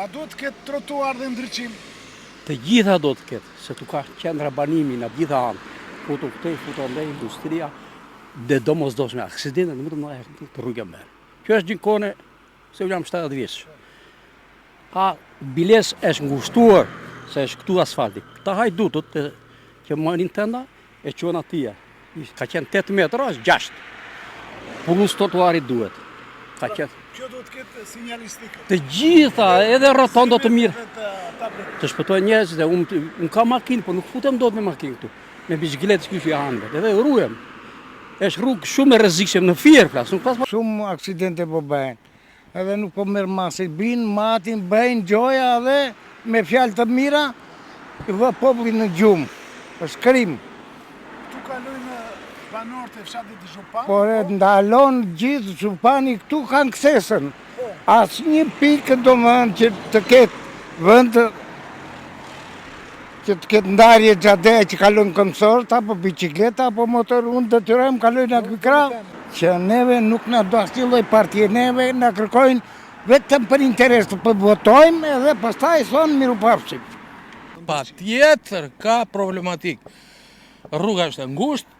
A duhet të ketë trotuar dhe ndryqim? Të gjitha do të ketë, se tu ka qendra banimi në gjitha anë. Futu këtej, futu andej, industria, dhe do mos doshme aksidente në mëtë më e të rrugë e merë. Kjo është gjinkone, se u jam 70 vjeç. A biles është ngushtuar, se është këtu asfalti. Këta hajdutët që mërin tënda, e qona tia. Ka qenë 8 metra, është 6. Plus trotuarit duhet. Ka qenë. Kjo duhet të ketë sinjalistikë. Të gjitha, edhe rotondo të mirë. Të shpëtoj njerëzit, unë ka makinë, po nuk futem dot me makinë këtu. Me biçikletë që janë hanbet, edhe ruhem. Është rrugë shumë e rrezikshme në Fier flas, nuk pas. Shumë aksidente po bëhen. Edhe nuk po merr masë, bin matin, bëjnë gjoja dhe me fjalë të mira vë popullin në gjumë. Është krim. Tu kalojnë banorët e fshatit të Zhupan. Por ndalon gjithë Zhupani këtu kanë kthesën. Asnjë pikë domethënë që të ketë vend që të ketë ndarje xhadeja që kalojnë këmbësorët, apo bicikleta, apo motor, unë detyrojmë kalojnë në krah, që neve nuk na do asnjë lloj partie, neve na kërkojnë vetëm për interes të votojmë edhe pastaj thonë mirupafshim. Patjetër ka problematik. Rruga është e ngushtë,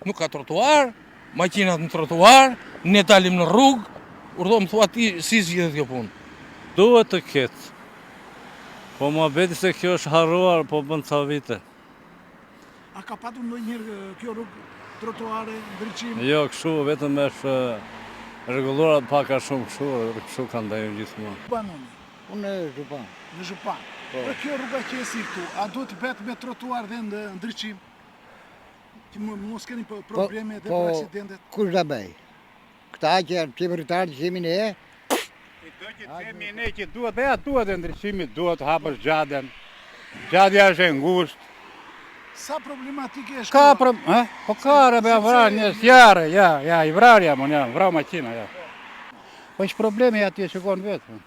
nuk ka trotuar, makinat në trotuar, ne dalim në rrugë, urdhëm thua ti si zgjidhet kjo punë. Duhet të ketë. Po më beti se kjo është harruar, po bën ca vite. A ka patur ndonjëherë kjo rrugë trotuare, ndryqim? Jo, kështu, vetëm është rregulluar pak a shumë kështu ka ndajur gjithmonë. Banoni, Unë e Zhupan. në Zhupan. Dhe kjo rruga që e si këtu, a duhet të betë me trotuar dhe ndryqim? Që mos keni probleme dhe për aksidentet? Kush da bëj? Këta që janë qeveritarë që jemi ne, Do që të themi ne që duhet e ndryshimi, duhet hapësh gjaden. Gjadja është e ngushtë. Sa problematike është Ka kjo? Po ka rëbe a vrar njës jare, ja, i vrarja më një, vrau makina, ja. Po është problemi aty e shikon vetë.